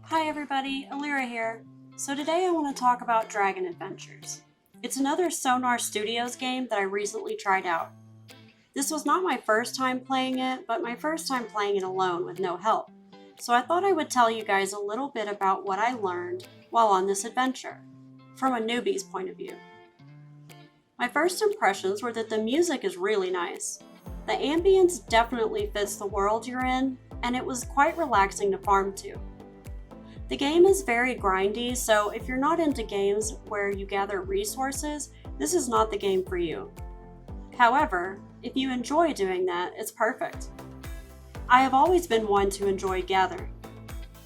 Hi everybody, Elirra here. So today I want to talk about Dragon Adventures. It's another Sonar Studios game that I recently tried out. This was not my first time playing it, but my first time playing it alone with no help. So I thought I would tell you guys a little bit about what I learned while on this adventure, from a newbie's point of view. My first impressions were that the music is really nice. The ambience definitely fits the world you're in, and it was quite relaxing to farm to. The game is very grindy, so if you're not into games where you gather resources, this is not the game for you. However, if you enjoy doing that, it's perfect. I have always been one to enjoy gathering.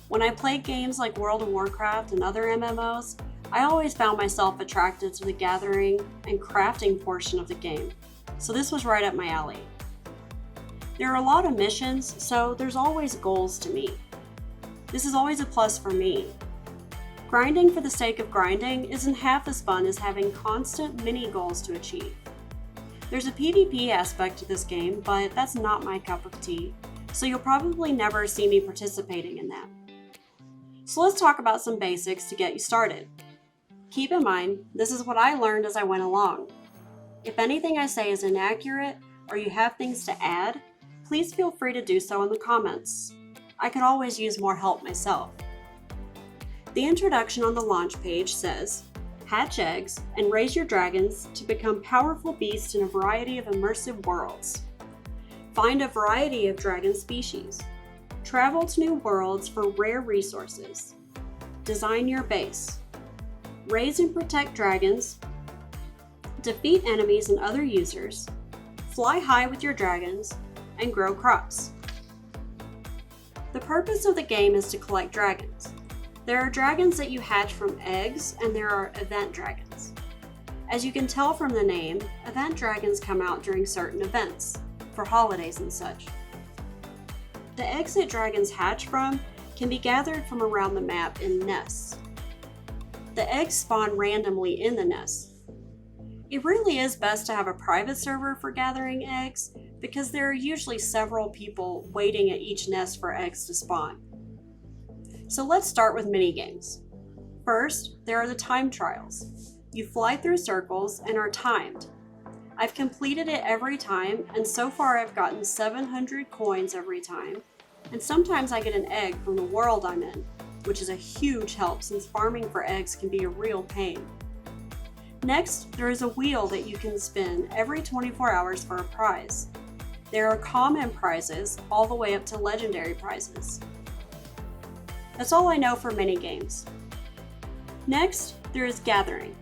When I played games like World of Warcraft and other MMOs, I always found myself attracted to the gathering and crafting portion of the game, so this was right up my alley. There are a lot of missions, so there's always goals to meet. This is always a plus for me. Grinding for the sake of grinding isn't half as fun as having constant mini goals to achieve. There's a PvP aspect to this game, but that's not my cup of tea, so you'll probably never see me participating in that. So let's talk about some basics to get you started. Keep in mind, this is what I learned as I went along. If anything I say is inaccurate or you have things to add, please feel free to do so in the comments. I could always use more help myself. The introduction on the launch page says, hatch eggs and raise your dragons to become powerful beasts in a variety of immersive worlds. Find a variety of dragon species. Travel to new worlds for rare resources. Design your base. Raise and protect dragons. Defeat enemies and other users. Fly high with your dragons, and grow crops. The purpose of the game is to collect dragons. There are dragons that you hatch from eggs, and there are event dragons. As you can tell from the name, event dragons come out during certain events, for holidays and such. The eggs that dragons hatch from can be gathered from around the map in nests. The eggs spawn randomly in the nests. It really is best to have a private server for gathering eggs, because there are usually several people waiting at each nest for eggs to spawn. So let's start with minigames. First, there are the time trials. You fly through circles and are timed. I've completed it every time, and so far I've gotten 700 coins every time, and sometimes I get an egg from the world I'm in, which is a huge help since farming for eggs can be a real pain. Next, there is a wheel that you can spin every 24 hours for a prize. There are common prizes all the way up to legendary prizes. That's all I know for minigames. Next, there is gathering.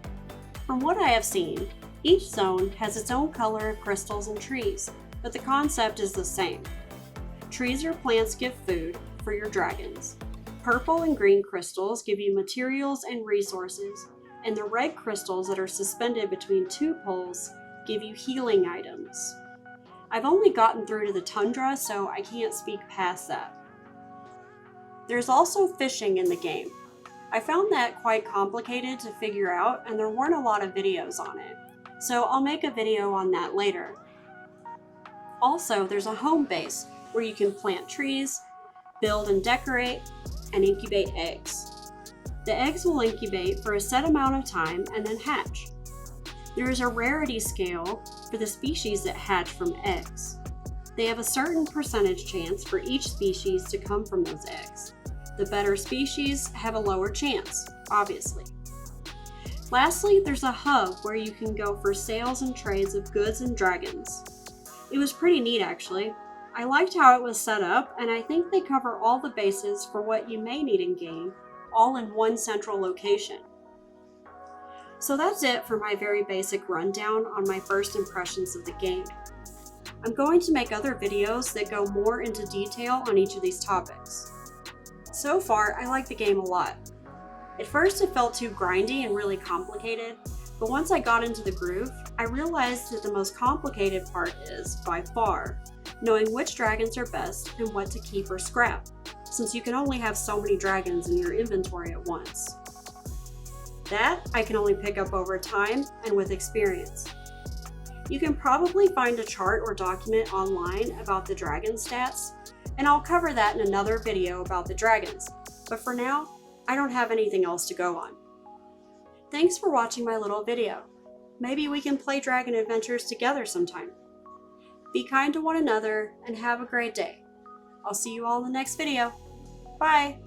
From what I have seen, each zone has its own color of crystals and trees, but the concept is the same. Trees or plants give food for your dragons. Purple and green crystals give you materials and resources, and the red crystals that are suspended between two poles give you healing items. I've only gotten through to the tundra, so I can't speak past that. There's also fishing in the game. I found that quite complicated to figure out, and there weren't a lot of videos on it, so I'll make a video on that later. Also, there's a home base where you can plant trees, build and decorate, and incubate eggs. The eggs will incubate for a set amount of time and then hatch. There is a rarity scale for the species that hatch from eggs. They have a certain percentage chance for each species to come from those eggs. The better species have a lower chance, obviously. Lastly, there's a hub where you can go for sales and trades of goods and dragons. It was pretty neat actually. I liked how it was set up, and I think they cover all the bases for what you may need in game, all in one central location. So that's it for my very basic rundown on my first impressions of the game. I'm going to make other videos that go more into detail on each of these topics. So far, I like the game a lot. At first it felt too grindy and really complicated, but once I got into the groove, I realized that the most complicated part is, by far, knowing which dragons are best and what to keep or scrap, since you can only have so many dragons in your inventory at once. That I can only pick up over time and with experience. You can probably find a chart or document online about the dragon stats, and I'll cover that in another video about the dragons. but for now, I don't have anything else to go on. Thanks for watching my little video. Maybe we can play Dragon Adventures together sometime. Be kind to one another and have a great day. I'll see you all in the next video. Bye!